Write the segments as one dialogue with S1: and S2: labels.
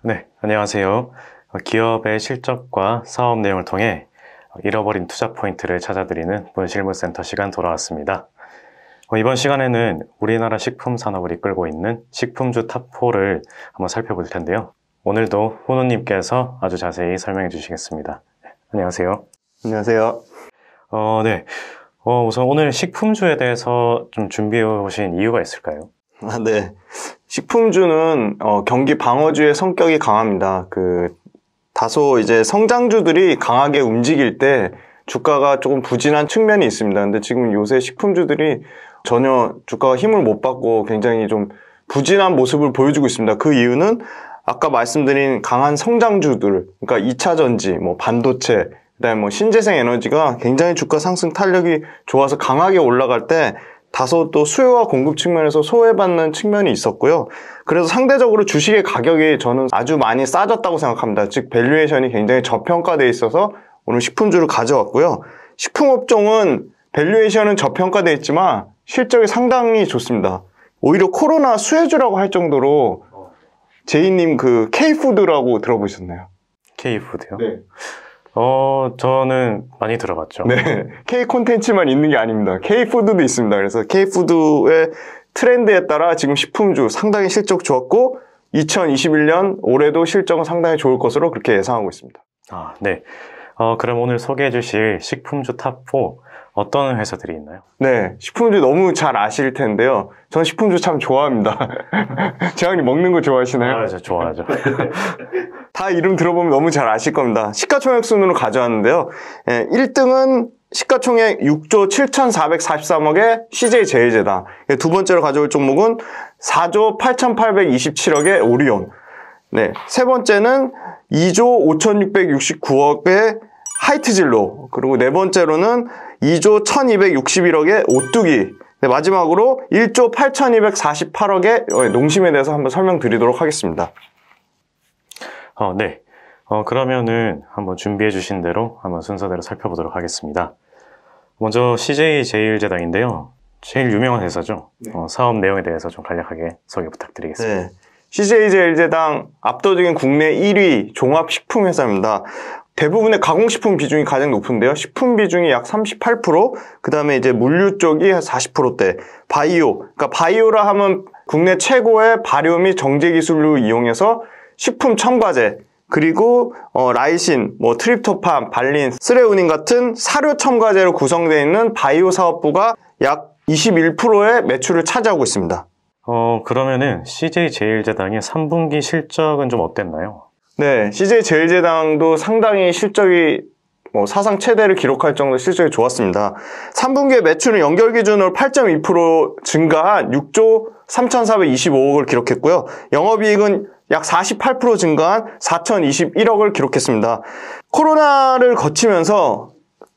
S1: 네, 안녕하세요. 기업의 실적과 사업 내용을 통해 잃어버린 투자 포인트를 찾아드리는 문실무센터 시간 돌아왔습니다. 이번 시간에는 우리나라 식품 산업을 이끌고 있는 식품주 탑4를 한번 살펴볼 텐데요. 오늘도 훈우님께서 아주 자세히 설명해 주시겠습니다. 안녕하세요.
S2: 안녕하세요.
S1: 네. 우선 오늘 식품주에 대해서 좀 준비해 오신 이유가 있을까요?
S2: 네. 식품주는 경기 방어주의 성격이 강합니다. 다소 이제 성장주들이 강하게 움직일 때 주가가 조금 부진한 측면이 있습니다. 근데 지금 요새 식품주들이 전혀 주가가 힘을 못 받고 굉장히 좀 부진한 모습을 보여주고 있습니다. 그 이유는 아까 말씀드린 강한 성장주들, 그러니까 2차전지, 반도체, 그다음에 신재생 에너지가 굉장히 주가 상승 탄력이 좋아서 강하게 올라갈 때 다소 또 수요와 공급 측면에서 소외받는 측면이 있었고요. 그래서 상대적으로 주식의 가격이 저는 아주 많이 싸졌다고 생각합니다. 즉 밸류에이션이 굉장히 저평가되어 있어서 오늘 식품주를 가져왔고요. 식품업종은 밸류에이션은 저평가되어 있지만 실적이 상당히 좋습니다. 오히려 코로나 수혜주라고 할 정도로 제이님 K푸드라고 들어보셨나요?
S1: K푸드요?
S2: 네.
S1: 저는 많이 들어봤죠.
S2: 네. K 콘텐츠만 있는 게 아닙니다. K푸드도 있습니다. 그래서 K푸드의 트렌드에 따라 지금 식품주 상당히 실적 좋았고 2021년 올해도 실적은 상당히 좋을 것으로 그렇게 예상하고 있습니다.
S1: 네. 그럼 오늘 소개해 주실 식품주 탑4 어떤 회사들이 있나요?
S2: 네. 식품주 너무 잘 아실 텐데요. 저는 식품주 참 좋아합니다. 재환님 먹는 거 좋아하시나요?
S1: 저 좋아하죠.
S2: 다 이름 들어보면 너무 잘 아실 겁니다. 시가총액 순으로 가져왔는데요. 1등은 시가총액 6조 7,443억의 CJ제일제당. 두 번째로 가져올 종목은 4조 8,827억의 오리온. 네. 세 번째는 2조 5,669억의 하이트진로. 그리고 네 번째로는 2조 1,261억의 오뚜기. 네, 마지막으로 1조 8,248억의 농심에 대해서 한번 설명드리도록 하겠습니다.
S1: 네. 그러면은 한번 준비해 주신 대로 한번 순서대로 살펴보도록 하겠습니다. 먼저 CJ제일제당인데요. 제일 유명한 회사죠.
S2: 네.
S1: 사업 내용에 대해서 좀 간략하게 소개 부탁드리겠습니다.
S2: 네. CJ제일제당 압도적인 국내 1위 종합식품회사입니다. 대부분의 가공식품 비중이 가장 높은데요. 식품 비중이 약 38%, 그 다음에 이제 물류 쪽이 40%대, 바이오, 그러니까 바이오라 하면 국내 최고의 발효 및 정제 기술을 이용해서 식품 첨가제, 그리고 라이신, 트립토판, 발린, 스레우닌 같은 사료 첨가제로 구성되어 있는 바이오 사업부가 약 21%의 매출을 차지하고 있습니다.
S1: 그러면은 CJ제일제당의 3분기 실적은 좀 어땠나요?
S2: 네, CJ제일제당도 상당히 실적이 사상 최대를 기록할 정도로 실적이 좋았습니다. 3분기의 매출은 연결 기준으로 8.2% 증가한 6조 3,425억을 기록했고요. 영업이익은 약 48% 증가한 4,021억을 기록했습니다. 코로나를 거치면서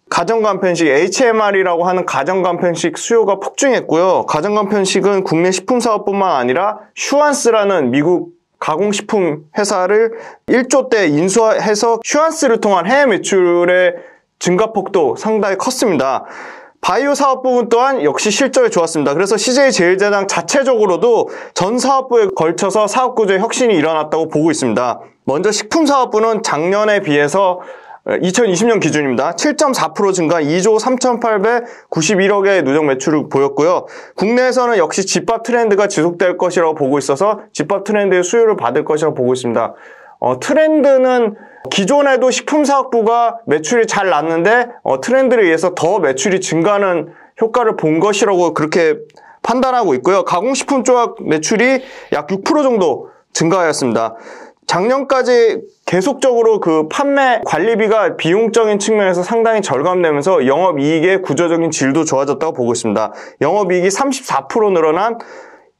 S2: 가정간편식 HMR이라고 하는 가정간편식 수요가 폭증했고요. 가정간편식은 국내 식품사업뿐만 아니라 슈완스라는 미국 가공식품 회사를 1조대 인수해서 슈완스를 통한 해외 매출의 증가폭도 상당히 컸습니다. 바이오 사업 부분 또한 역시 실적이 좋았습니다. 그래서 CJ제일제당 자체적으로도 전 사업부에 걸쳐서 사업 구조의 혁신이 일어났다고 보고 있습니다. 먼저 식품 사업부는 작년에 비해서 2020년 기준입니다. 7.4% 증가 2조 3,891억의 누적 매출을 보였고요. 국내에서는 역시 집밥 트렌드가 지속될 것이라고 보고 있어서 집밥 트렌드의 수요를 받을 것이라고 보고 있습니다. 트렌드는 기존에도 식품사업부가 매출이 잘 났는데 트렌드에 의해서 더 매출이 증가하는 효과를 본 것이라고 그렇게 판단하고 있고요. 가공식품 조합 매출이 약 6% 정도 증가하였습니다. 작년까지 계속적으로 판매 관리비가 비용적인 측면에서 상당히 절감되면서 영업이익의 구조적인 질도 좋아졌다고 보고 있습니다. 영업이익이 34% 늘어난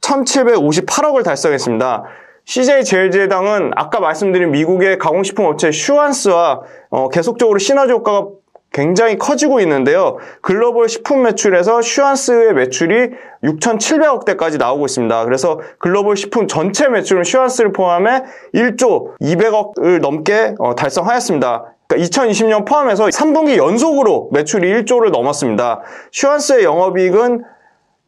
S2: 1,758억을 달성했습니다. CJ제일제당은 아까 말씀드린 미국의 가공식품 업체 슈완스와 계속적으로 시너지 효과가 굉장히 커지고 있는데요. 글로벌 식품 매출에서 슈완스의 매출이 6,700억대까지 나오고 있습니다. 그래서 글로벌 식품 전체 매출은 슈완스를 포함해 1조 200억을 넘게 달성하였습니다. 그러니까 2020년 포함해서 3분기 연속으로 매출이 1조를 넘었습니다. 슈완스의 영업이익은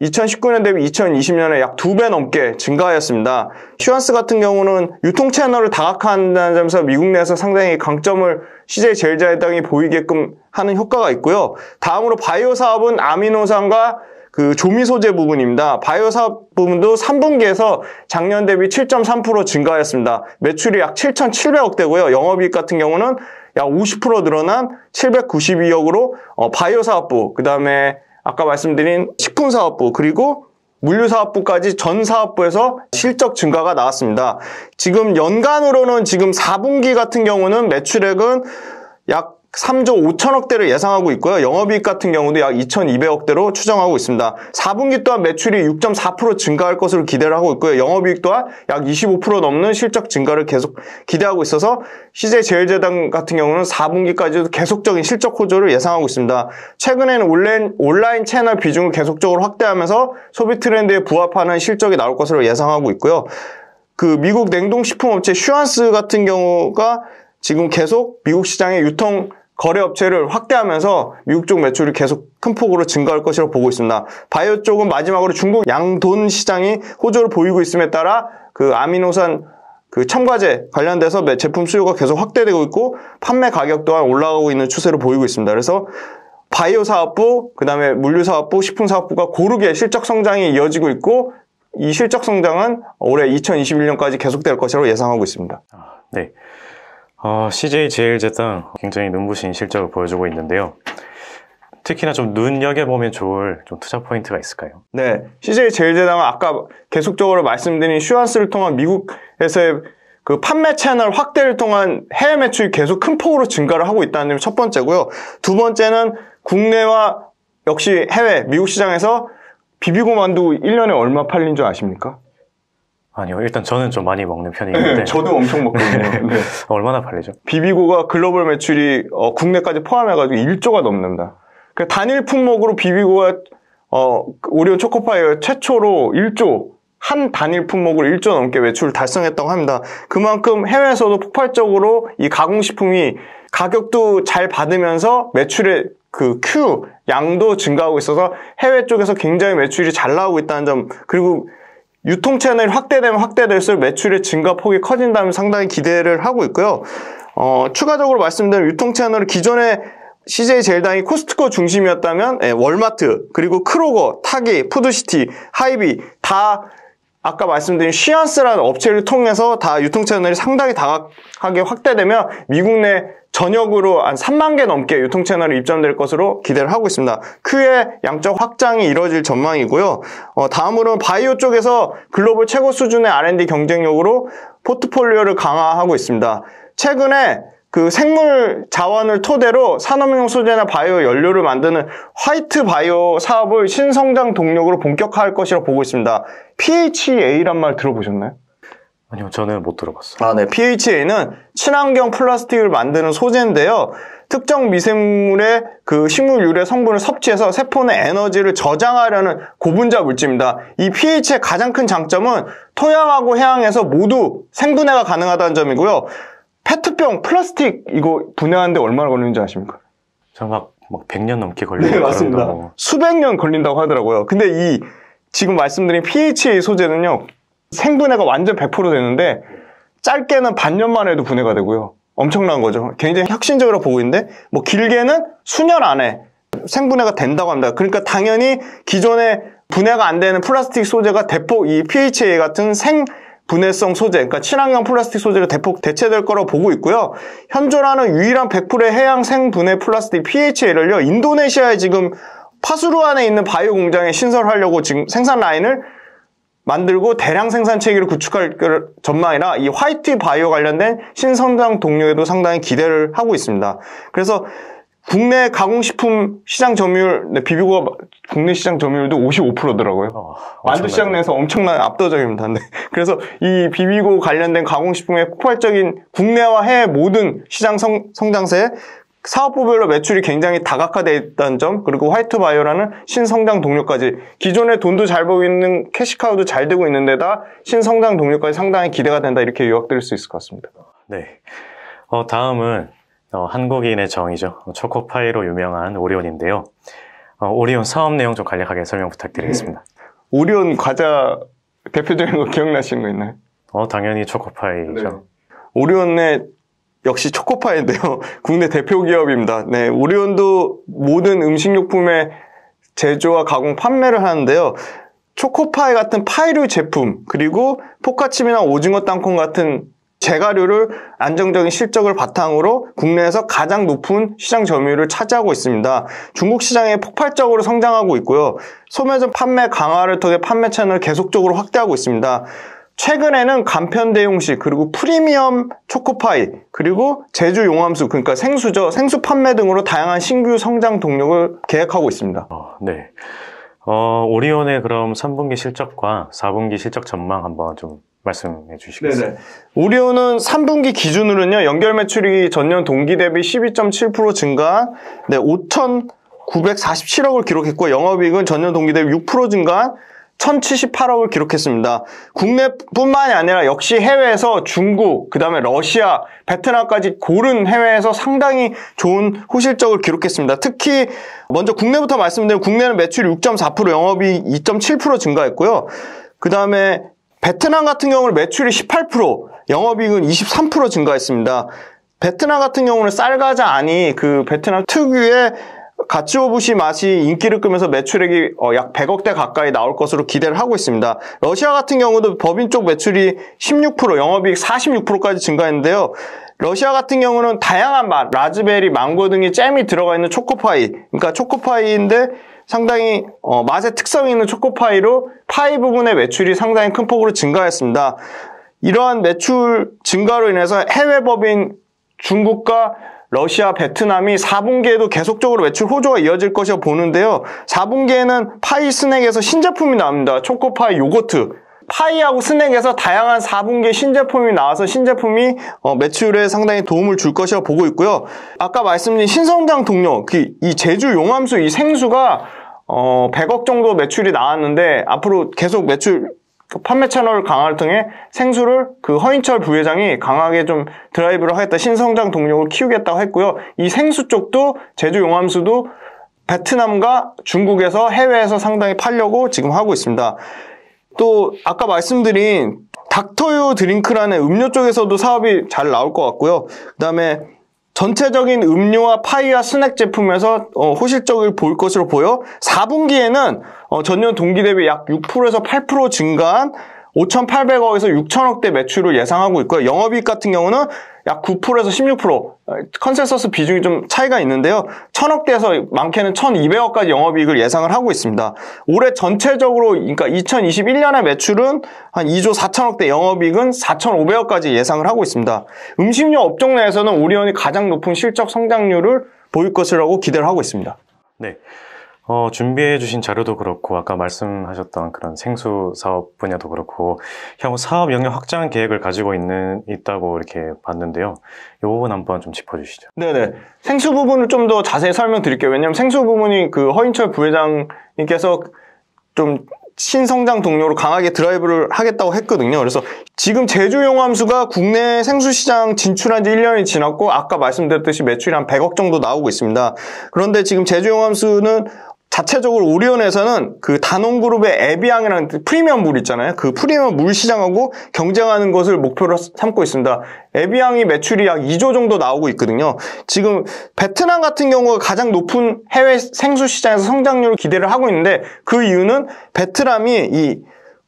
S2: 2019년 대비 2020년에 약 2배 넘게 증가하였습니다. 슈완스 같은 경우는 유통 채널을 다각화한다는 점에서 미국 내에서 상당히 강점을 CJ 제일제당이 보이게끔 하는 효과가 있고요. 다음으로 바이오 사업은 아미노산과 그 조미 소재 부분입니다. 바이오 사업 부분도 3분기에서 작년 대비 7.3% 증가하였습니다. 매출이 약 7,700억대고요. 영업이익 같은 경우는 약 50% 늘어난 792억으로 바이오 사업부, 그 다음에 아까 말씀드린 식품사업부, 그리고 물류사업부까지 전 사업부에서 실적 증가가 나왔습니다. 지금 연간으로는 지금 4분기 같은 경우는 매출액은 약 3조 5천억대를 예상하고 있고요. 영업이익 같은 경우도 약 2,200억대로 추정하고 있습니다. 4분기 또한 매출이 6.4% 증가할 것으로 기대를 하고 있고요. 영업이익 또한 약 25% 넘는 실적 증가를 계속 기대하고 있어서 CJ 제일제당 같은 경우는 4분기까지도 계속적인 실적 호조를 예상하고 있습니다. 최근에는 온라인 채널 비중을 계속적으로 확대하면서 소비 트렌드에 부합하는 실적이 나올 것으로 예상하고 있고요. 그 미국 냉동식품업체 슈완스 같은 경우가 지금 계속 미국 시장의 유통 거래업체를 확대하면서 미국 쪽 매출이 계속 큰 폭으로 증가할 것이라고 보고 있습니다. 바이오 쪽은 마지막으로 중국 양돈 시장이 호조를 보이고 있음에 따라 그 아미노산 그 첨가제 관련돼서 제품 수요가 계속 확대되고 있고 판매 가격 또한 올라가고 있는 추세를 보이고 있습니다. 그래서 바이오 사업부, 그 다음에 물류 사업부, 식품 사업부가 고르게 실적 성장이 이어지고 있고 이 실적 성장은 올해 2021년까지 계속될 것이라고 예상하고 있습니다.
S1: 네. CJ 제일제당 굉장히 눈부신 실적을 보여주고 있는데요. 특히나 좀 눈여겨보면 좋을 좀 투자 포인트가 있을까요?
S2: 네. CJ 제일제당은 아까 계속적으로 말씀드린 슈완스를 통한 미국에서의 그 판매 채널 확대를 통한 해외 매출이 계속 큰 폭으로 증가를 하고 있다는 점이 첫 번째고요. 두 번째는 국내와 역시 해외, 미국 시장에서 비비고 만두 1년에 얼마 팔린 줄 아십니까?
S1: 아니요. 일단 저는 좀 많이 먹는 편이긴데.
S2: 네, 저도 엄청 먹거든요. 네.
S1: 얼마나 팔리죠?
S2: 비비고가 글로벌 매출이 국내까지 포함해가지고 1조가 넘는다. 그러니까 단일 품목으로 비비고가 오리온 초코파이가 최초로 1조, 한 단일 품목으로 1조 넘게 매출을 달성했다고 합니다. 그만큼 해외에서도 폭발적으로 이 가공식품이 가격도 잘 받으면서 매출의 그 양도 증가하고 있어서 해외 쪽에서 굉장히 매출이 잘 나오고 있다는 점, 그리고 유통 채널이 확대되면 확대될수록 매출의 증가 폭이 커진다면 상당히 기대를 하고 있고요. 추가적으로 말씀드리면 유통 채널은 기존에 CJ 제일당이 코스트코 중심이었다면 월마트, 그리고 크로거, 타기, 푸드시티, 하이비 다 아까 말씀드린 슈완스라는 업체를 통해서 다 유통 채널이 상당히 다각하게 확대되며 미국 내 전역으로 한 3만 개 넘게 유통 채널이 입점될 것으로 기대를 하고 있습니다. 큐의 양적 확장이 이뤄질 전망이고요. 다음으로는 바이오 쪽에서 글로벌 최고 수준의 R&D 경쟁력으로 포트폴리오를 강화하고 있습니다. 최근에 그 생물 자원을 토대로 산업용 소재나 바이오 연료를 만드는 화이트 바이오 사업을 신성장 동력으로 본격화할 것이라고 보고 있습니다. PHA란 말 들어보셨나요?
S1: 아니요, 저는 못 들어봤어요.
S2: 네. PHA는 친환경 플라스틱을 만드는 소재인데요. 특정 미생물의 그 식물 유래 성분을 섭취해서 세포 내 에너지를 저장하려는 고분자 물질입니다. 이 PH의 가장 큰 장점은 토양하고 해양에서 모두 생분해가 가능하다는 점이고요. 페트병, 플라스틱 이거 분해하는데 얼마나 걸리는지 아십니까?
S1: 저 막 100년 넘게 걸리는.
S2: 네, 맞습니다. 수백 년 걸린다고 하더라고요. 근데 이 지금 말씀드린 PHA 소재는요, 생분해가 완전 100% 되는데 짧게는 반년만 해도 분해가 되고요. 엄청난 거죠. 굉장히 혁신적으로 보고 있는데 뭐 길게는 수년 안에 생분해가 된다고 합니다. 그러니까 당연히 기존에 분해가 안 되는 플라스틱 소재가 대폭 이 PHA 같은 생분해성 소재, 그러니까 친환경 플라스틱 소재가 대폭 대체될 거라고 보고 있고요. 현존하는 유일한 100%의 해양 생분해 플라스틱 PHA를요, 인도네시아에 지금 파수루안에 있는 바이오 공장에 신설하려고 지금 생산 라인을 만들고 대량 생산 체계를 구축할 전망이라 이 화이트 바이오 관련된 신성장 동력에도 상당히 기대를 하고 있습니다. 그래서 국내 가공식품 시장 점유율, 비비고가 국내 시장 점유율도 55%더라고요. 만두 시장 내에서 엄청난 압도적입니다. 네. 그래서 이 비비고 관련된 가공식품의 폭발적인 국내와 해외 모든 시장 성장세에 사업부별로 매출이 굉장히 다각화되어 있다는 점, 그리고 화이트 바이오라는 신성장 동력까지 기존에 돈도 잘 벌고 있는 캐시카우도 잘 되고 있는 데다 신성장 동력까지 상당히 기대가 된다, 이렇게 요약드릴 수 있을 것 같습니다.
S1: 네. 다음은 한국인의 정이죠. 초코파이로 유명한 오리온인데요. 오리온 사업 내용 좀 간략하게 설명 부탁드리겠습니다.
S2: 오리온 과자 대표적인 거 기억나시는 거 있나요?
S1: 당연히 초코파이죠.
S2: 네. 오리온의 역시 초코파이인데요. 국내 대표 기업입니다. 네, 오리온도 모든 음식료품의 제조와 가공 판매를 하는데요. 초코파이 같은 파이류 제품, 그리고 포카칩이나 오징어 땅콩 같은 제가류를 안정적인 실적을 바탕으로 국내에서 가장 높은 시장 점유율을 차지하고 있습니다. 중국 시장에 폭발적으로 성장하고 있고요. 소매점 판매 강화를 통해 판매 채널을 계속적으로 확대하고 있습니다. 최근에는 간편 대용식, 그리고 프리미엄 초코파이, 그리고 제주 용암수, 그러니까 생수죠. 생수 판매 등으로 다양한 신규 성장 동력을 계획하고 있습니다.
S1: 네. 오리온의 그럼 3분기 실적과 4분기 실적 전망 한번 좀 말씀해 주시겠어요?
S2: 네네. 오리온은 3분기 기준으로는요, 연결 매출이 전년 동기 대비 12.7% 증가한 5,947억을 기록했고, 영업이익은 전년 동기 대비 6% 증가한 1,078억을 기록했습니다. 국내뿐만이 아니라 역시 해외에서 중국, 그 다음에 러시아, 베트남까지 고른 해외에서 상당히 좋은 호실적을 기록했습니다. 특히 먼저 국내부터 말씀드리면 국내는 매출이 6.4%, 영업이익 2.7% 증가했고요. 그 다음에 베트남 같은 경우는 매출이 18%, 영업이익은 23% 증가했습니다. 베트남 같은 경우는 쌀과자 안이 그 베트남 특유의 가츠오부시 맛이 인기를 끄면서 매출액이 약 100억대 가까이 나올 것으로 기대를 하고 있습니다. 러시아 같은 경우도 법인 쪽 매출이 16%, 영업이익 46%까지 증가했는데요. 러시아 같은 경우는 다양한 맛, 라즈베리, 망고 등의 잼이 들어가 있는 초코파이, 그러니까 초코파이인데 상당히 맛의 특성이 있는 초코파이로 파이 부분의 매출이 상당히 큰 폭으로 증가했습니다. 이러한 매출 증가로 인해서 해외 법인 중국과 러시아, 베트남이 4분기에도 계속적으로 매출 호조가 이어질 것이라 보는데요. 4분기에는 파이 스낵에서 신제품이 나옵니다. 초코파이 요거트. 파이하고 스낵에서 다양한 4분기 신제품이 나와서 신제품이 매출에 상당히 도움을 줄 것이라 보고 있고요. 아까 말씀드린 신성장 동력, 이 제주 용암수 이 생수가 100억 정도 매출이 나왔는데 앞으로 계속 매출 판매 채널 강화를 통해 생수를 그 허인철 부회장이 강하게 좀 드라이브를 하겠다, 신성장 동력을 키우겠다고 했고요. 이 생수 쪽도 제주 용암수도 베트남과 중국에서 해외에서 상당히 팔려고 지금 하고 있습니다. 또 아까 말씀드린 닥터유 드링크라는 음료 쪽에서도 사업이 잘 나올 것 같고요. 그 다음에 전체적인 음료와 파이와 스낵 제품에서 호실적을 볼 것으로 보여 4분기에는 전년 동기 대비 약 6%에서 8% 증가한 5,800억에서 6,000억대 매출을 예상하고 있고요. 영업이익 같은 경우는 약 9%에서 16%, 컨센서스 비중이 좀 차이가 있는데요. 1,000억대에서 많게는 1,200억까지 영업이익을 예상을 하고 있습니다. 올해 전체적으로, 그러니까 2021년의 매출은 한 2조 4천억대, 영업이익은 4,500억까지 예상을 하고 있습니다. 음식료 업종 내에서는 오리온이 가장 높은 실적 성장률을 보일 것이라고 기대를 하고 있습니다.
S1: 네. 준비해 주신 자료도 그렇고 아까 말씀하셨던 그런 생수 사업 분야도 그렇고 향후 사업 영역 확장 계획을 가지고 있다고 이렇게 봤는데요. 이 부분 한번 좀 짚어주시죠.
S2: 네네. 생수 부분을 좀 더 자세히 설명드릴게요. 왜냐하면 생수 부분이 그 허인철 부회장님께서 좀 신성장 동력으로 강하게 드라이브를 하겠다고 했거든요. 그래서 지금 제주 용암수가 국내 생수 시장 진출한 지 1년이 지났고 아까 말씀드렸듯이 매출이 한 100억 정도 나오고 있습니다. 그런데 지금 제주 용암수는 자체적으로 오리온에서는 그 다농그룹의 에비앙이라는 프리미엄 물 있잖아요. 그 프리미엄 물 시장하고 경쟁하는 것을 목표로 삼고 있습니다. 에비앙이 매출이 약 2조 정도 나오고 있거든요. 지금 베트남 같은 경우가 가장 높은 해외 생수 시장에서 성장률을 기대를 하고 있는데 그 이유는 베트남이 이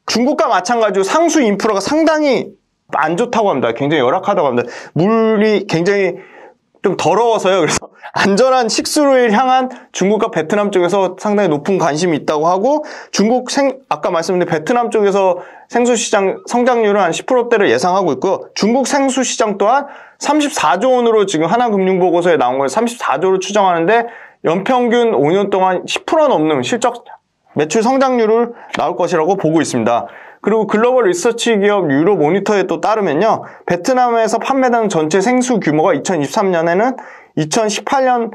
S2: 중국과 마찬가지로 상수 인프라가 상당히 안 좋다고 합니다. 굉장히 열악하다고 합니다. 물이 굉장히 좀 더러워서요. 그래서 안전한 식수를 향한 중국과 베트남 쪽에서 상당히 높은 관심이 있다고 하고 아까 말씀드린 베트남 쪽에서 생수 시장 성장률은 한 10%대를 예상하고 있고요. 중국 생수 시장 또한 34조 원으로 지금 하나금융보고서에 나온 걸 34조로 추정하는데 연평균 5년 동안 10% 넘는 실적 매출 성장률을 나올 것이라고 보고 있습니다. 그리고 글로벌 리서치 기업 유로모니터에 또 따르면요. 베트남에서 판매되는 전체 생수 규모가 2023년에는 2018년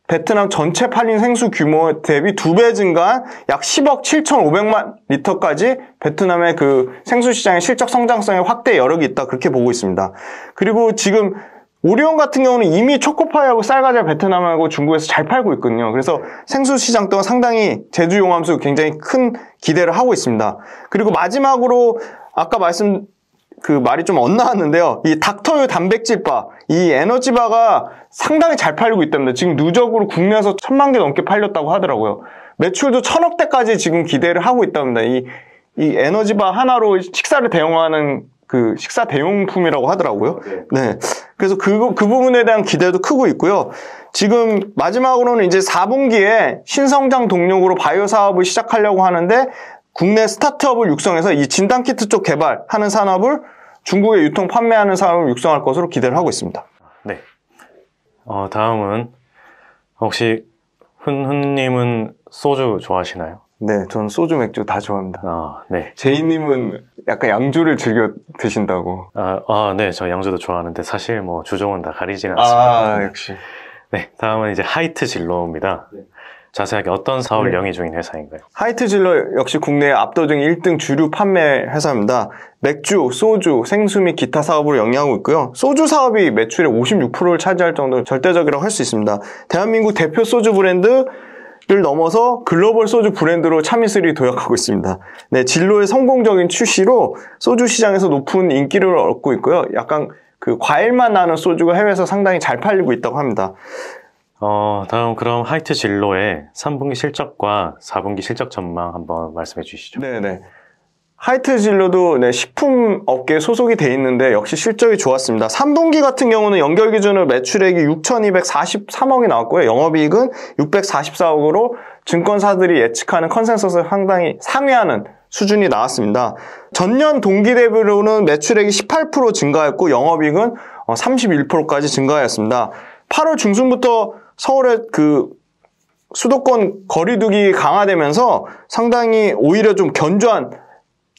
S2: 베트남 전체 팔린 생수 규모 대비 2배 증가한 약 10억 7,500만 리터까지 베트남의 그 생수 시장의 실적 성장성의 확대 여력이 있다. 그렇게 보고 있습니다. 그리고 지금 오리온 같은 경우는 이미 초코파이하고 쌀과자 베트남하고 중국에서 잘 팔고 있거든요. 그래서 생수 시장 또한 상당히 제주 용암수 굉장히 큰 기대를 하고 있습니다. 그리고 마지막으로 아까 말이 좀 엇나왔는데요. 이 닥터유 단백질바, 이 에너지바가 상당히 잘 팔리고 있답니다. 지금 누적으로 국내에서 1000만 개 넘게 팔렸다고 하더라고요. 매출도 1000억대까지 지금 기대를 하고 있답니다. 이 에너지바 하나로 식사를 대용하는 그 식사 대용품이라고 하더라고요. 네. 그래서 그 부분에 대한 기대도 크고 있고요. 지금 마지막으로는 이제 4분기에 신성장 동력으로 바이오 사업을 시작하려고 하는데 국내 스타트업을 육성해서 이 진단키트 쪽 개발하는 산업을 중국에 유통 판매하는 사업을 육성할 것으로 기대를 하고 있습니다.
S1: 네. 다음은 혹시 훈훈님은 소주 좋아하시나요?
S2: 네, 저는 소주 맥주 다 좋아합니다.
S1: 네.
S2: 제이님은 약간 양주를 즐겨 드신다고.
S1: 네, 저 양주도 좋아하는데 사실 뭐 주종은 다 가리지는 않습니다.
S2: 역시.
S1: 네, 다음은 이제 하이트 진로입니다. 네. 자세하게 어떤 사업을 영위 중인 회사인가요?
S2: 하이트 진로 역시 국내 압도적인 1등 주류 판매 회사입니다. 맥주, 소주, 생수 및 기타 사업으로 영위하고 있고요. 소주 사업이 매출의 56%를 차지할 정도로 절대적이라고 할 수 있습니다. 대한민국 대표 소주 브랜드 를 넘어서 글로벌 소주 브랜드로 차미슬이 도약하고 있습니다. 네, 진로의 성공적인 출시로 소주 시장에서 높은 인기를 얻고 있고요. 약간 그 과일맛 나는 소주가 해외에서 상당히 잘 팔리고 있다고 합니다.
S1: 다음 그럼 하이트 진로의 3분기 실적과 4분기 실적 전망 한번 말씀해 주시죠.
S2: 네네. 하이트 진로도 식품 업계에 소속이 돼 있는데 역시 실적이 좋았습니다. 3분기 같은 경우는 연결 기준으로 매출액이 6,243억이 나왔고요. 영업이익은 644억으로 증권사들이 예측하는 컨센서스를 상당히 상회하는 수준이 나왔습니다. 전년 동기 대비로는 매출액이 18% 증가했고 영업이익은 31%까지 증가하였습니다. 8월 중순부터 서울의 수도권 거리두기 강화되면서 상당히 오히려 좀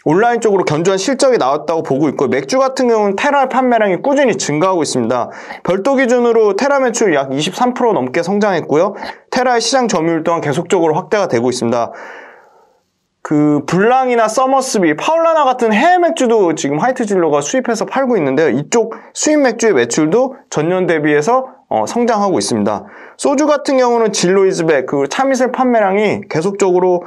S2: 온라인 쪽으로 견조한 실적이 나왔다고 보고 있고 맥주 같은 경우는 테라 판매량이 꾸준히 증가하고 있습니다. 별도 기준으로 테라 매출 약 23% 넘게 성장했고요. 테라의 시장 점유율 또한 계속적으로 확대가 되고 있습니다. 블랑이나 서머스비, 파울라나 같은 해외 맥주도 지금 하이트 진로가 수입해서 팔고 있는데요. 이쪽 수입 맥주의 매출도 전년 대비해서 성장하고 있습니다. 소주 같은 경우는 진로 이즈백, 참이슬 판매량이 계속적으로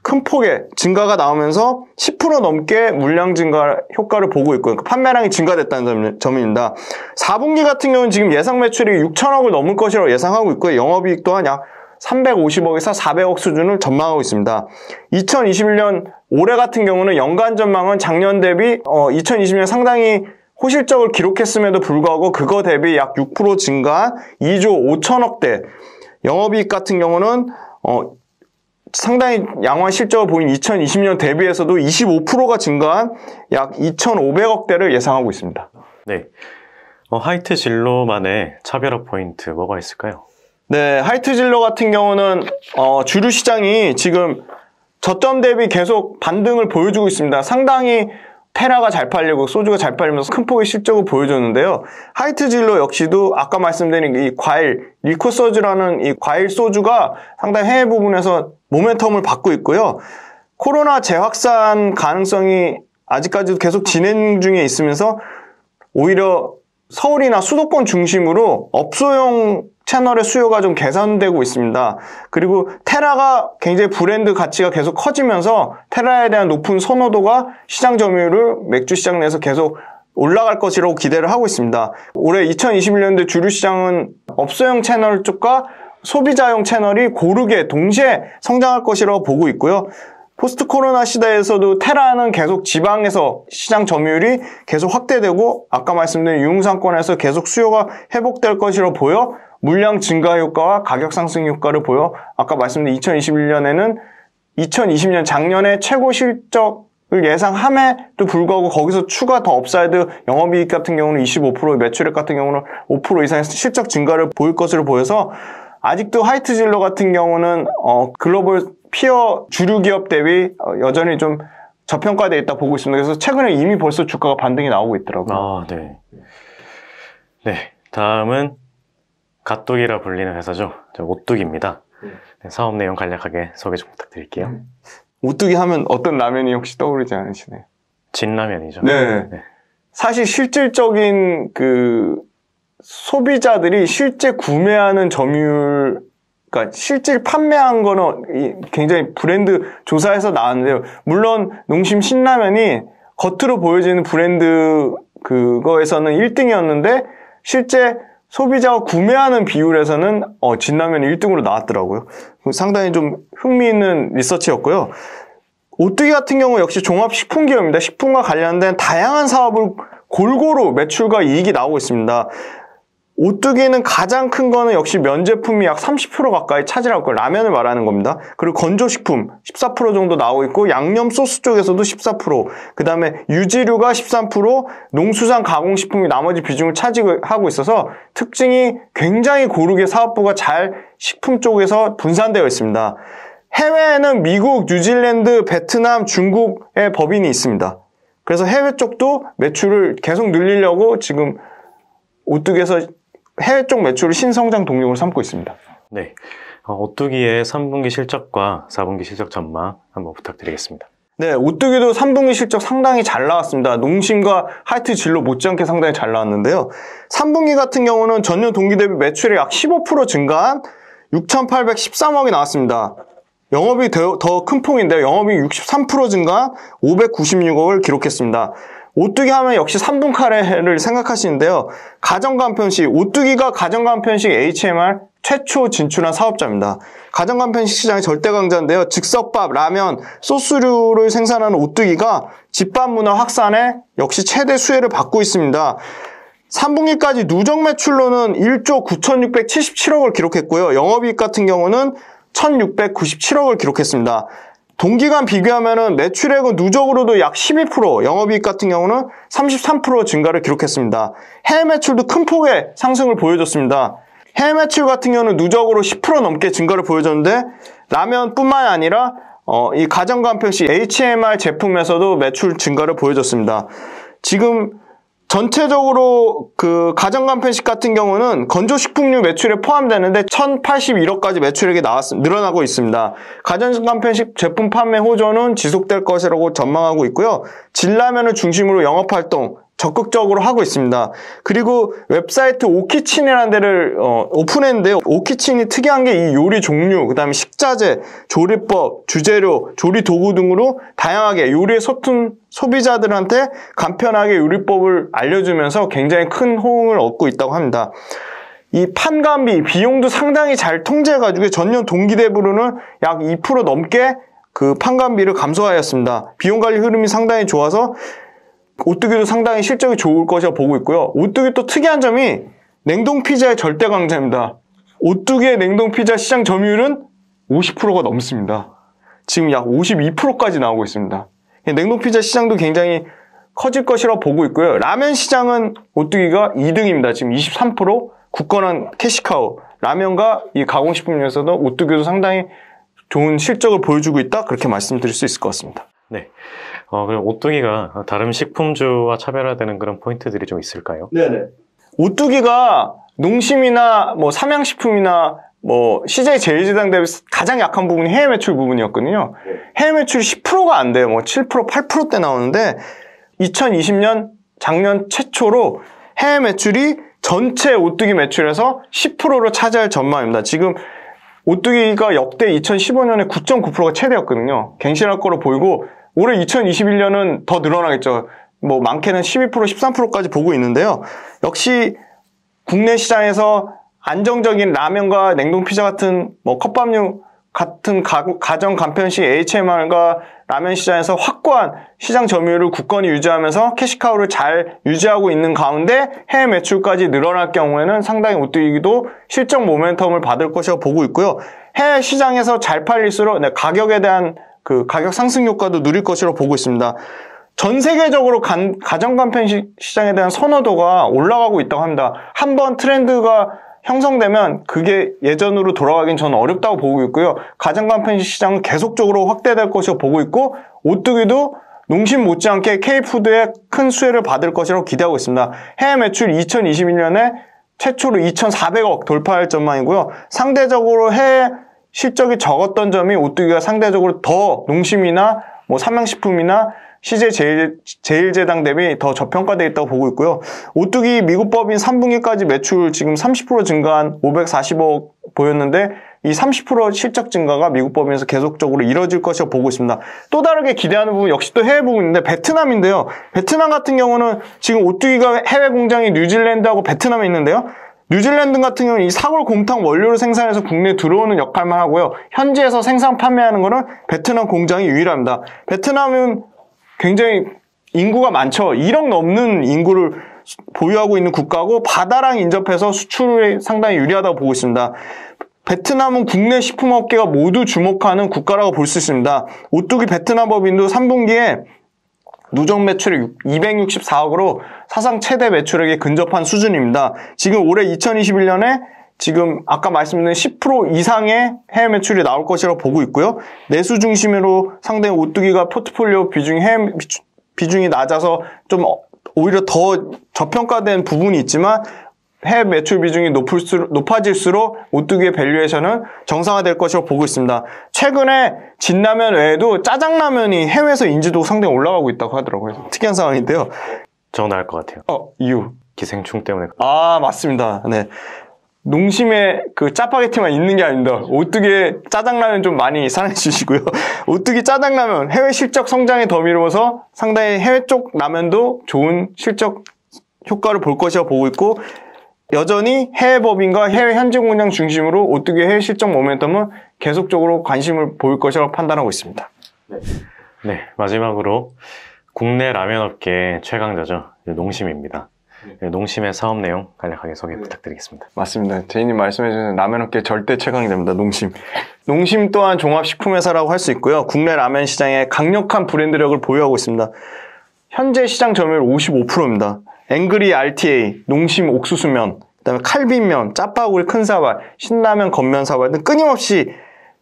S2: 큰 폭의 증가가 나오면서 10% 넘게 물량 증가 효과를 보고 있고요. 판매량이 증가됐다는 점입니다. 4분기 같은 경우는 지금 예상 매출이 6천억을 넘을 것이라고 예상하고 있고요. 영업이익 또한 약 350억에서 400억 수준을 전망하고 있습니다. 2021년 올해 같은 경우는 연간 전망은 작년 대비 2020년 상당히 호실적을 기록했음에도 불구하고 그거 대비 약 6% 증가한 2조 5천억대, 영업이익 같은 경우는 상당히 양호한 실적을 보인 2020년 대비해서도 25%가 증가한 약 2,500억대를 예상하고 있습니다.
S1: 네, 하이트 진로만의 차별화 포인트 뭐가 있을까요?
S2: 네, 하이트 진로 같은 경우는 주류 시장이 지금 저점 대비 계속 반등을 보여주고 있습니다. 상당히 테라가 잘 팔리고 소주가 잘 팔리면서 큰 폭의 실적을 보여줬는데요. 하이트 진로 역시도 아까 말씀드린 이 과일, 리코 소주라는 이 과일 소주가 상당히 해외 부분에서 모멘텀을 받고 있고요. 코로나 재확산 가능성이 아직까지도 계속 진행 중에 있으면서 오히려 서울이나 수도권 중심으로 업소용 채널의 수요가 좀 개선되고 있습니다. 그리고 테라가 굉장히 브랜드 가치가 계속 커지면서 테라에 대한 높은 선호도가 시장 점유율을 맥주 시장 내에서 계속 올라갈 것이라고 기대를 하고 있습니다. 올해 2021년도 주류 시장은 업소용 채널 쪽과 소비자용 채널이 고르게 동시에 성장할 것이라고 보고 있고요. 포스트 코로나 시대에서도 테라는 계속 지방에서 시장 점유율이 계속 확대되고 아까 말씀드린 유흥상권에서 계속 수요가 회복될 것이라고 보여 물량 증가 효과와 가격 상승 효과를 보여 아까 말씀드린 2021년에는 2020년 작년에 최고 실적을 예상함에도 불구하고 거기서 추가 더 업사이드 영업이익 같은 경우는 25%, 매출액 같은 경우는 5% 이상의 실적 증가를 보일 것으로 보여서 아직도 하이트 진로 같은 경우는 글로벌 피어 주류 기업 대비 여전히 좀 저평가되어 있다 보고 있습니다. 그래서 최근에 이미 벌써 주가가 반등이 나오고 있더라고요.
S1: 네. 네, 다음은 가뚝이라 불리는 회사죠. 오뚝입니다. 네, 사업 내용 간략하게 소개 좀 부탁드릴게요.
S2: 오뚝이 하면 어떤 라면이 혹시 떠오르지 않으시나요?
S1: 진라면이죠.
S2: 네. 사실 실질적인 소비자들이 실제 구매하는 점유율, 그러니까 실제 판매한 거는 굉장히 브랜드 조사에서 나왔는데요. 물론 농심 신라면이 겉으로 보여지는 브랜드 그거에서는 1등이었는데 실제 소비자가 구매하는 비율에서는 진라면이 1등으로 나왔더라고요. 상당히 좀 흥미있는 리서치였고요. 오뚜기 같은 경우 역시 종합식품기업입니다. 식품과 관련된 다양한 사업을 골고루 매출과 이익이 나오고 있습니다. 오뚜기는 가장 큰 거는 역시 면제품이 약 30% 가까이 차지하고 있고 라면을 말하는 겁니다. 그리고 건조식품 14% 정도 나오고 있고 양념 소스 쪽에서도 14%, 그 다음에 유지류가 13%, 농수산 가공식품이 나머지 비중을 차지하고 있어서 특징이 굉장히 고르게 사업부가 잘 식품 쪽에서 분산되어 있습니다. 해외에는 미국, 뉴질랜드, 베트남, 중국의 법인이 있습니다. 그래서 해외 쪽도 매출을 계속 늘리려고 지금 오뚜기에서 해외 쪽 매출을 신성장 동력으로 삼고 있습니다.
S1: 네, 오뚜기의 3분기 실적과 4분기 실적 전망 한번 부탁드리겠습니다.
S2: 네, 오뚜기도 3분기 실적 상당히 잘 나왔습니다. 농심과 하이트 진로 못지않게 상당히 잘 나왔는데요. 3분기 같은 경우는 전년 동기 대비 매출이 약 15% 증가한 6,813억이 나왔습니다. 영업이 더 큰 폭인데요. 영업이 63% 증가한 596억을 기록했습니다. 오뚜기 하면 역시 3분 카레를 생각하시는데요. 가정간편식, 오뚜기가 가정간편식 HMR 최초 진출한 사업자입니다. 가정간편식 시장의 절대 강자인데요. 즉석밥, 라면, 소스류를 생산하는 오뚜기가 집밥 문화 확산에 역시 최대 수혜를 받고 있습니다. 3분기까지 누적 매출로는 1조 9,677억을 기록했고요. 영업이익 같은 경우는 1,697억을 기록했습니다. 동기간 비교하면은 매출액은 누적으로도 약 12%, 영업이익 같은 경우는 33% 증가를 기록했습니다. 해외 매출도 큰 폭의 상승을 보여줬습니다. 해외 매출 같은 경우는 누적으로 10% 넘게 증가를 보여줬는데 라면뿐만 아니라 이 가정간편식 HMR 제품에서도 매출 증가를 보여줬습니다. 지금 전체적으로 그 가정간편식 같은 경우는 건조식품류 매출에 포함되는데 1,081억까지 매출액이 늘어나고 있습니다. 가정간편식 제품 판매 호조는 지속될 것이라고 전망하고 있고요. 진라면을 중심으로 영업활동 적극적으로 하고 있습니다. 그리고 웹사이트 오키친이라는 데를 오픈했는데요. 오키친이 특이한 게 이 요리 종류, 그 다음에 식자재, 조리법, 주재료, 조리 도구 등으로 다양하게 요리에 서툰 소비자들한테 간편하게 요리법을 알려주면서 굉장히 큰 호응을 얻고 있다고 합니다. 이 판관비, 비용도 상당히 잘 통제해가지고 전년 동기 대비로는 약 2% 넘게 그 판관비를 감소하였습니다. 비용 관리 흐름이 상당히 좋아서 오뚜기도 상당히 실적이 좋을 것이라 보고 있고요. 오뚜기 또 특이한 점이 냉동 피자의 절대 강자입니다. 오뚜기의 냉동 피자 시장 점유율은 50%가 넘습니다. 지금 약 52%까지 나오고 있습니다. 냉동 피자 시장도 굉장히 커질 것이라 보고 있고요. 라면 시장은 오뚜기가 2등입니다. 지금 23%, 굳건한 캐시카우. 라면과 이 가공식품에서도 오뚜기도 상당히 좋은 실적을 보여주고 있다, 그렇게 말씀드릴 수 있을 것 같습니다.
S1: 네. 그럼 오뚜기가 다른 식품주와 차별화되는 그런 포인트들이 좀 있을까요?
S2: 네네. 오뚜기가 농심이나 뭐 삼양식품이나 뭐 CJ 제일제당 대비 가장 약한 부분이 해외 매출 부분이었거든요. 해외 매출이 10%가 안 돼요. 뭐 7%, 8%대 나오는데 2020년 작년 최초로 해외 매출이 전체 오뚜기 매출에서 10%를 차지할 전망입니다. 지금 오뚜기가 역대 2015년에 9.9%가 최대였거든요. 갱신할 거로 보이고 올해 2021년은 더 늘어나겠죠. 뭐 많게는 12%, 13%까지 보고 있는데요. 역시 국내 시장에서 안정적인 라면과 냉동 피자 같은 뭐 컵밥류 같은 가정 간편식 HMR과 라면 시장에서 확고한 시장 점유율을 굳건히 유지하면서 캐시카우를 잘 유지하고 있는 가운데 해외 매출까지 늘어날 경우에는 상당히 오뚜기도 실적 모멘텀을 받을 것이라고 보고 있고요. 해외 시장에서 잘 팔릴수록 가격에 대한 그 가격 상승 효과도 누릴 것이라고 보고 있습니다. 전 세계적으로 가정간편식 시장에 대한 선호도가 올라가고 있다고 합니다. 한번 트렌드가 형성되면 그게 예전으로 돌아가긴 저는 어렵다고 보고 있고요. 가정간편식 시장은 계속적으로 확대될 것이라고 보고 있고 오뚜기도 농심 못지않게 K푸드의 큰 수혜를 받을 것이라고 기대하고 있습니다. 해외 매출 2021년에 최초로 2,400억 돌파할 전망이고요. 상대적으로 해외 실적이 적었던 점이 오뚜기가 상대적으로 더 농심이나 뭐 삼양식품이나 CJ 제일제당 대비 더 저평가되어 있다고 보고 있고요. 오뚜기 미국 법인 3분기까지 매출 지금 30% 증가한 540억 보였는데 이 30% 실적 증가가 미국 법인에서 계속적으로 이뤄질 것이라고 보고 있습니다. 또 다르게 기대하는 부분 역시 또 해외 부분인데 베트남인데요. 베트남 같은 경우는 지금 오뚜기가 해외 공장이 뉴질랜드하고 베트남에 있는데요. 뉴질랜드 같은 경우는 이 사골 곰탕 원료를 생산해서 국내에 들어오는 역할만 하고요. 현지에서 생산 판매하는 거는 베트남 공장이 유일합니다. 베트남은 굉장히 인구가 많죠. 1억 넘는 인구를 보유하고 있는 국가고 바다랑 인접해서 수출에 상당히 유리하다고 보고 있습니다. 베트남은 국내 식품업계가 모두 주목하는 국가라고 볼 수 있습니다. 오뚜기 베트남 법인도 3분기에 누적 매출이 264억으로 사상 최대 매출액에 근접한 수준입니다. 지금 올해 2021년에 지금 아까 말씀드린 10% 이상의 해외 매출이 나올 것이라고 보고 있고요. 내수 중심으로 상당히 오뚜기가 포트폴리오 비중이 낮아서 좀 오히려 더 저평가된 부분이 있지만 해외 매출 비중이 높아질수록 오뚜기의 밸류에이션은 정상화될 것이라고 보고 있습니다. 최근에 진라면 외에도 짜장라면이 해외에서 인지도가 상당히 올라가고 있다고 하더라고요. 특이한 상황인데요.
S1: 저는 알 것 같아요.
S2: 이유.
S1: 기생충 때문에.
S2: 맞습니다. 네. 농심에 그 짜파게티만 있는 게 아닙니다. 오뚜기의 짜장라면 좀 많이 사랑해 주시고요. 오뚜기 짜장라면 해외 실적 성장에 더 미루어서 상당히 해외 쪽 라면도 좋은 실적 효과를 볼 것이라고 보고 있고 여전히 해외 법인과 해외 현지 공장 중심으로 오뚜기의 해외 실적 모멘텀은 계속적으로 관심을 보일 것이라고 판단하고 있습니다.
S1: 네, 마지막으로 국내 라면 업계 최강자죠. 농심입니다. 농심의 사업 내용 간략하게 소개 부탁드리겠습니다.
S2: 맞습니다. 제이님 말씀해주신 라면 업계 절대 최강자입니다. 농심. 농심 또한 종합식품회사라고 할 수 있고요. 국내 라면 시장에 강력한 브랜드력을 보유하고 있습니다. 현재 시장 점유율 55%입니다. 앵그리 RTA, 농심 옥수수면, 그다음에 칼빈면, 짜파구리 큰사발, 신라면 건면사발 등 끊임없이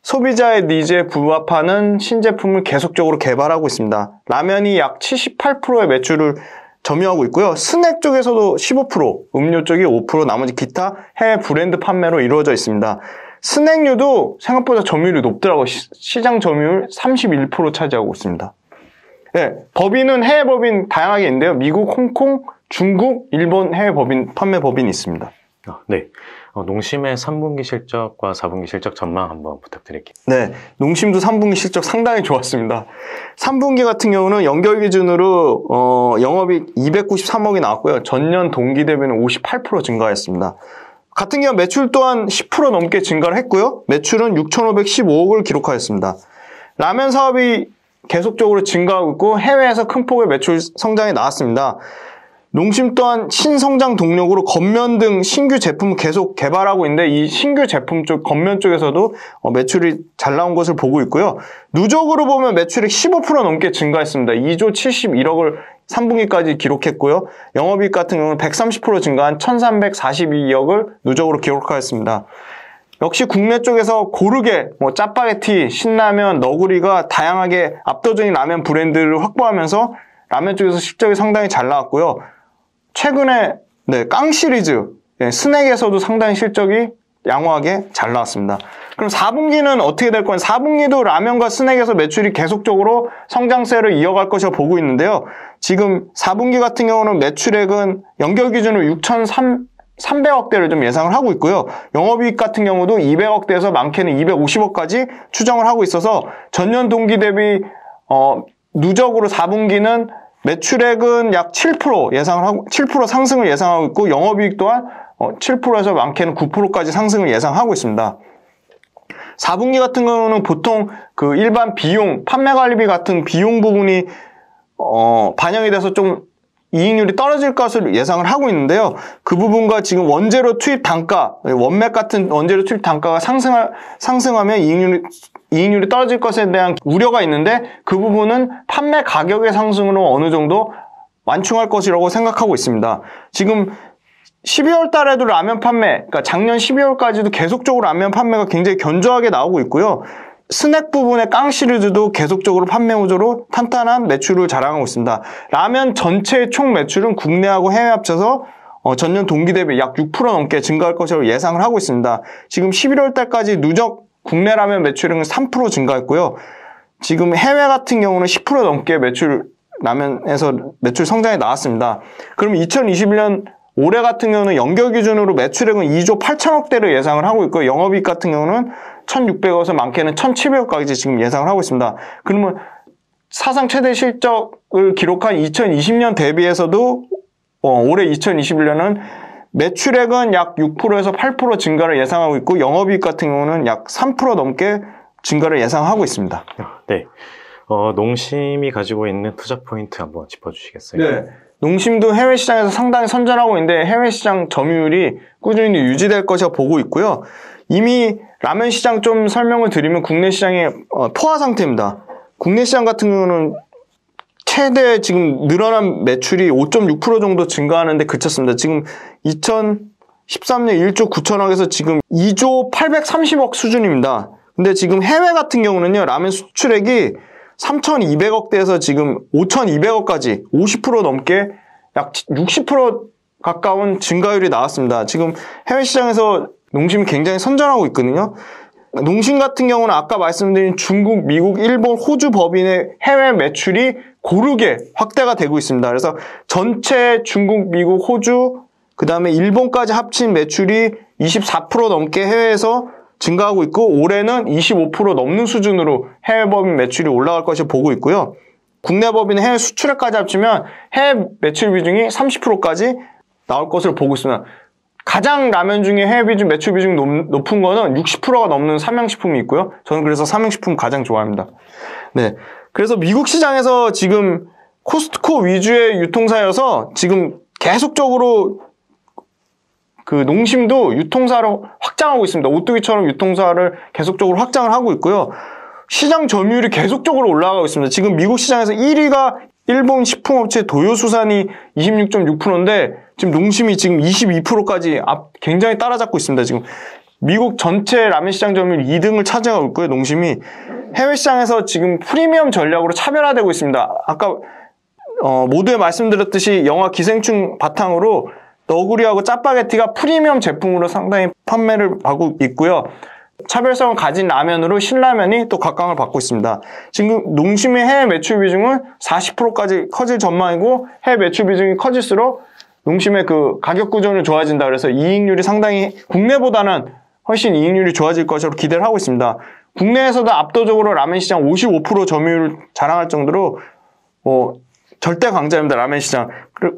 S2: 소비자의 니즈에 부합하는 신제품을 계속적으로 개발하고 있습니다. 라면이 약 78%의 매출을 점유하고 있고요. 스낵 쪽에서도 15%, 음료 쪽이 5%, 나머지 기타 해외 브랜드 판매로 이루어져 있습니다. 스낵류도 생각보다 점유율이 높더라고요. 시장 점유율 31% 차지하고 있습니다. 네, 법인은 해외 법인 다양하게 있는데요. 미국, 홍콩, 중국, 일본 해외 법인, 판매 법인이 있습니다.
S1: 네. 농심의 3분기 실적과 4분기 실적 전망 한번 부탁드릴게요.
S2: 네. 농심도 3분기 실적 상당히 좋았습니다. 3분기 같은 경우는 연결 기준으로, 영업이익 293억이 나왔고요. 전년 동기 대비는 58% 증가했습니다. 같은 경우 매출 또한 10% 넘게 증가를 했고요. 매출은 6,515억을 기록하였습니다. 라면 사업이 계속적으로 증가하고 있고 해외에서 큰 폭의 매출 성장이 나왔습니다. 농심 또한 신성장 동력으로 겉면 등 신규 제품을 계속 개발하고 있는데 이 신규 제품 쪽 겉면 쪽에서도 매출이 잘 나온 것을 보고 있고요. 누적으로 보면 매출이 15% 넘게 증가했습니다. 2조 71억을 3분기까지 기록했고요. 영업이익 같은 경우는 130% 증가한 1,342억을 누적으로 기록하였습니다. 역시 국내 쪽에서 고르게 짜파게티, 신라면, 너구리가 다양하게 압도적인 라면 브랜드를 확보하면서 라면 쪽에서 실적이 상당히 잘 나왔고요. 최근에 깡 시리즈, 스낵에서도 상당히 실적이 양호하게 잘 나왔습니다. 그럼 4분기는 어떻게 될 거냐? 4분기도 라면과 스낵에서 매출이 계속적으로 성장세를 이어갈 것이라고 보고 있는데요. 지금 4분기 같은 경우는 매출액은 연결 기준으로 6,300억대를 좀 예상을 하고 있고요. 영업이익 같은 경우도 200억대에서 많게는 250억까지 추정을 하고 있어서 전년 동기 대비 누적으로 4분기는 매출액은 약 7% 예상을 하고 7% 상승을 예상하고 있고 영업이익 또한 7%에서 많게는 9%까지 상승을 예상하고 있습니다. 4분기 같은 경우는 보통 그 일반 비용, 판매 관리비 같은 비용 부분이 반영이 돼서 좀 이익률이 떨어질 것을 예상을 하고 있는데요. 그 부분과 지금 원재료 투입 단가, 원맥 같은 원재료 투입 단가가 상승하면 이익률이 떨어질 것에 대한 우려가 있는데 그 부분은 판매 가격의 상승으로 어느 정도 완충할 것이라고 생각하고 있습니다. 지금 12월 달에도 라면 판매, 그러니까 작년 12월까지도 계속적으로 라면 판매가 굉장히 견조하게 나오고 있고요. 스낵 부분의 깡 시리즈도 계속적으로 판매 호조로 탄탄한 매출을 자랑하고 있습니다. 라면 전체의 총 매출은 국내하고 해외 합쳐서 전년 동기 대비 약 6% 넘게 증가할 것으로 예상을 하고 있습니다. 지금 11월 달까지 누적 국내 라면 매출은 3% 증가했고요. 지금 해외 같은 경우는 10% 넘게 매출 라면에서 매출 성장이 나왔습니다. 그럼 2021년 올해 같은 경우는 연결 기준으로 매출액은 2조 8천억대를 예상을 하고 있고 영업이익 같은 경우는 1,600억에서 많게는 1,700억까지 지금 예상을 하고 있습니다. 그러면 사상 최대 실적을 기록한 2020년 대비해서도 올해 2021년은 매출액은 약 6%에서 8% 증가를 예상하고 있고 영업이익 같은 경우는 약 3% 넘게 증가를 예상하고 있습니다.
S1: 네. 농심이 가지고 있는 투자 포인트 한번 짚어주시겠어요?
S2: 네. 농심도 해외 시장에서 상당히 선전하고 있는데 해외 시장 점유율이 꾸준히 유지될 것이라 보고 있고요. 이미 라면 시장 좀 설명을 드리면 국내 시장의 포화 상태입니다. 국내 시장 같은 경우는 최대 지금 늘어난 매출이 5.6% 정도 증가하는데 그쳤습니다. 지금 2013년 1조 9천억에서 지금 2조 830억 수준입니다. 근데 지금 해외 같은 경우는요, 라면 수출액이 3,200억대에서 지금 5,200억까지 50% 넘게 약 60% 가까운 증가율이 나왔습니다. 지금 해외 시장에서 농심이 굉장히 선전하고 있거든요. 농심 같은 경우는 아까 말씀드린 중국, 미국, 일본, 호주 법인의 해외 매출이 고르게 확대가 되고 있습니다. 그래서 전체 중국, 미국, 호주, 그 다음에 일본까지 합친 매출이 24% 넘게 해외에서 증가하고 있고 올해는 25% 넘는 수준으로 해외 법인 매출이 올라갈 것을 보고 있고요. 국내 법인의 해외 수출액까지 합치면 해외 매출 비중이 30%까지 나올 것으로 보고 있습니다. 가장 라면 중에 해외 비중, 매출 비중이 높은 거는 60%가 넘는 삼양식품이 있고요. 저는 그래서 삼양식품 가장 좋아합니다. 네. 그래서 미국 시장에서 지금 코스트코 위주의 유통사여서 지금 계속적으로 그 농심도 유통사를 확장하고 있습니다. 오뚜기처럼 유통사를 계속적으로 확장을 하고 있고요. 시장 점유율이 계속적으로 올라가고 있습니다. 지금 미국 시장에서 1위가 일본 식품업체 도요수산이 26.6%인데 지금 농심이 지금 22%까지 굉장히 따라잡고 있습니다. 지금 미국 전체 라면 시장 점유율 2등을 차지하고 있고요. 농심이 해외 시장에서 지금 프리미엄 전략으로 차별화되고 있습니다. 아까 모두에 말씀드렸듯이 영화 기생충 바탕으로 너구리하고 짜파게티가 프리미엄 제품으로 상당히 판매를 하고 있고요. 차별성을 가진 라면으로 신라면이 또 각광을 받고 있습니다. 지금 농심의 해외 매출 비중은 40%까지 커질 전망이고 해외 매출 비중이 커질수록 농심의 그 가격 구조는 좋아진다. 그래서 이익률이 상당히 국내보다는 훨씬 이익률이 좋아질 것으로 기대를 하고 있습니다. 국내에서도 압도적으로 라면 시장 55% 점유율을 자랑할 정도로 절대 강자입니다. 라면 시장.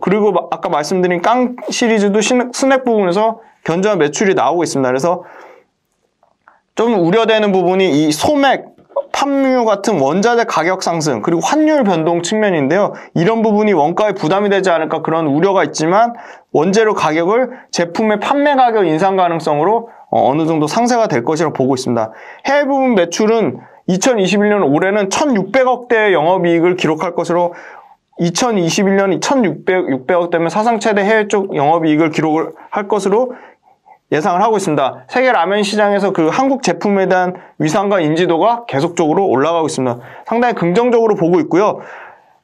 S2: 그리고 아까 말씀드린 깡 시리즈도 스낵 부분에서 견조한 매출이 나오고 있습니다. 그래서 좀 우려되는 부분이 이 소맥, 팜유 같은 원자재 가격 상승 그리고 환율 변동 측면인데요. 이런 부분이 원가에 부담이 되지 않을까 그런 우려가 있지만 원재료 가격을 제품의 판매 가격 인상 가능성으로 어느 정도 상쇄가 될 것이라고 보고 있습니다. 해외 부분 매출은 2021년 올해는 1,600억대의 영업이익을 기록할 것으로 2021년 1,600억대면 사상 최대 해외 쪽 영업이익을 기록을 할 것으로 예상을 하고 있습니다. 세계 라면 시장에서 그 한국 제품에 대한 위상과 인지도가 계속적으로 올라가고 있습니다. 상당히 긍정적으로 보고 있고요.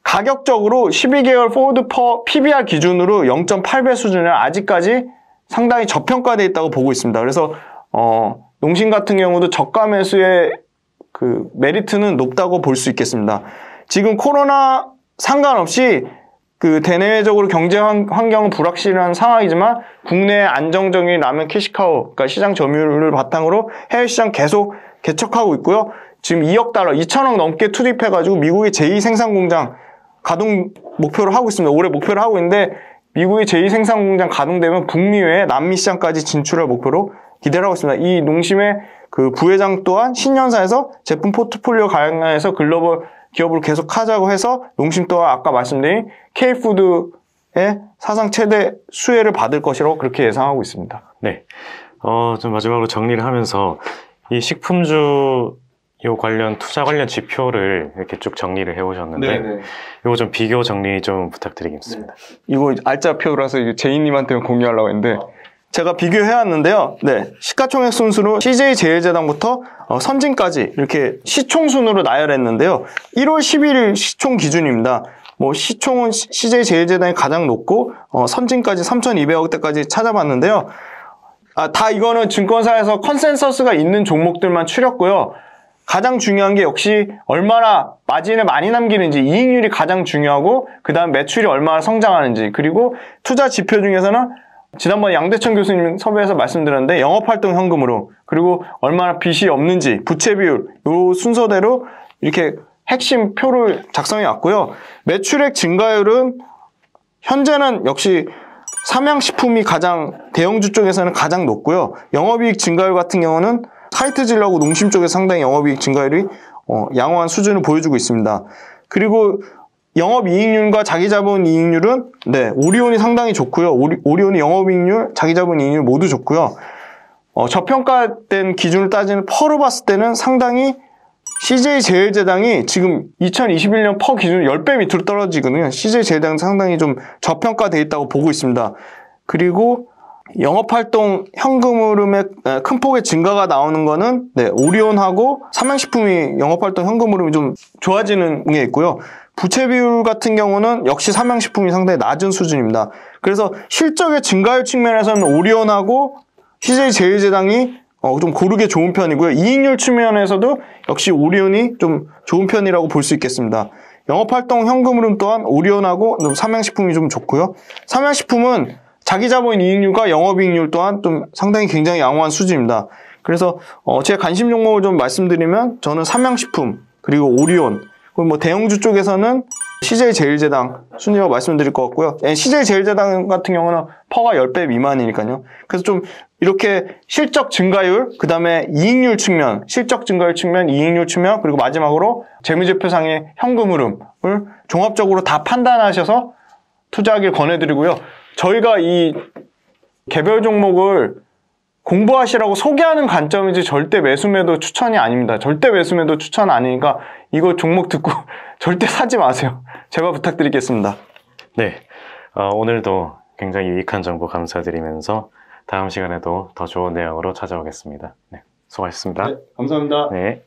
S2: 가격적으로 12개월 포워드 PBR 기준으로 0.8배 수준에 아직까지 상당히 저평가되어 있다고 보고 있습니다. 그래서 농심 같은 경우도 저가 매수의 그 메리트는 높다고 볼 수 있겠습니다. 지금 코로나 상관없이 그 대내외적으로 경제 환경은 불확실한 상황이지만 국내의 안정적인 라면 캐시카우, 그러니까 시장 점유율을 바탕으로 해외 시장 계속 개척하고 있고요. 지금 2억 달러, 2천억 넘게 투입해가지고 미국의 제2생산공장 가동 목표를 하고 있습니다. 올해 목표를 하고 있는데 미국의 제2생산공장 가동되면 북미 외에 남미 시장까지 진출할 목표로 기대를 하고 있습니다. 이 농심의 그 부회장 또한 신년사에서 제품 포트폴리오 강화해서 글로벌 기업으로 계속 하자고 해서 농심 또한 아까 말씀드린 K푸드의 사상 최대 수혜를 받을 것이라고 그렇게 예상하고 있습니다.
S1: 네. 좀 마지막으로 정리를 하면서 이 식품주 관련 투자 관련 지표를 이렇게 쭉 정리를 해오셨는데 이거 좀 비교 정리 좀 부탁드리겠습니다.
S2: 네. 이거 알짜표라서 제이님한테 공유하려고 했는데 제가 비교해왔는데요. 네, 시가총액 순수로 CJ 제일제당부터 선진까지 이렇게 시총 순으로 나열했는데요. 1월 11일 시총 기준입니다. 시총은 CJ 제일제당이 가장 높고 선진까지 3,200억대까지 찾아봤는데요. 다 이거는 증권사에서 컨센서스가 있는 종목들만 추렸고요. 가장 중요한 게 역시 얼마나 마진을 많이 남기는지, 이익률이 가장 중요하고, 그 다음 매출이 얼마나 성장하는지, 그리고 투자 지표 중에서는 지난번에 양대천 교수님 섭외해서 말씀드렸는데 영업활동 현금으로, 그리고 얼마나 빚이 없는지, 부채 비율, 요 순서대로 이렇게 핵심 표를 작성해 왔고요. 매출액 증가율은 현재는 역시 삼양식품이 가장 대형주 쪽에서는 가장 높고요. 영업이익 증가율 같은 경우는 카이트질하고 농심 쪽에 상당히 영업이익 증가율이 양호한 수준을 보여주고 있습니다. 그리고 영업이익률과 자기자본 이익률은 오리온이 상당히 좋고요. 오리온이 영업이익률, 자기자본 이익률 모두 좋고요. 저평가된 기준을 따지는 퍼로 봤을 때는 상당히 CJ제일제당이 지금 2021년 퍼 기준 10배 밑으로 떨어지거든요. CJ제일제당 상당히 좀 저평가되어 있다고 보고 있습니다. 그리고 영업활동 현금 흐름의 큰 폭의 증가가 나오는 거는 오리온하고 삼양식품이 영업활동 현금 흐름이 좀 좋아지는 게 있고요. 부채 비율 같은 경우는 역시 삼양식품이 상당히 낮은 수준입니다. 그래서 실적의 증가율 측면에서는 오리온하고 CJ제일제당이 좀 고르게 좋은 편이고요. 이익률 측면에서도 역시 오리온이 좀 좋은 편이라고 볼 수 있겠습니다. 영업활동 현금 흐름 또한 오리온하고 삼양식품이 좀 좋고요. 삼양식품은 자기자본 이익률과 영업이익률 또한 좀 상당히 굉장히 양호한 수준입니다. 그래서 제 관심 종목을 좀 말씀드리면 저는 삼양식품, 그리고 오리온, 그리고 뭐 대형주 쪽에서는 CJ제일제당 순위로 말씀드릴 것 같고요. CJ제일제당 같은 경우는 퍼가 10배 미만이니까요. 그래서 좀 이렇게 실적 증가율, 그 다음에 이익률 측면, 실적 증가율 측면, 이익률 측면, 그리고 마지막으로 재무제표상의 현금 흐름을 종합적으로 다 판단하셔서 투자하길 권해드리고요. 저희가 이 개별 종목을 공부하시라고 소개하는 관점이지 절대 매수매도 추천이 아닙니다. 절대 매수매도 추천 아니니까 이거 종목 듣고 절대 사지 마세요. 제발 부탁드리겠습니다.
S1: 네, 오늘도 굉장히 유익한 정보 감사드리면서 다음 시간에도 더 좋은 내용으로 찾아오겠습니다. 네, 수고하셨습니다.
S2: 네, 감사합니다.
S1: 네.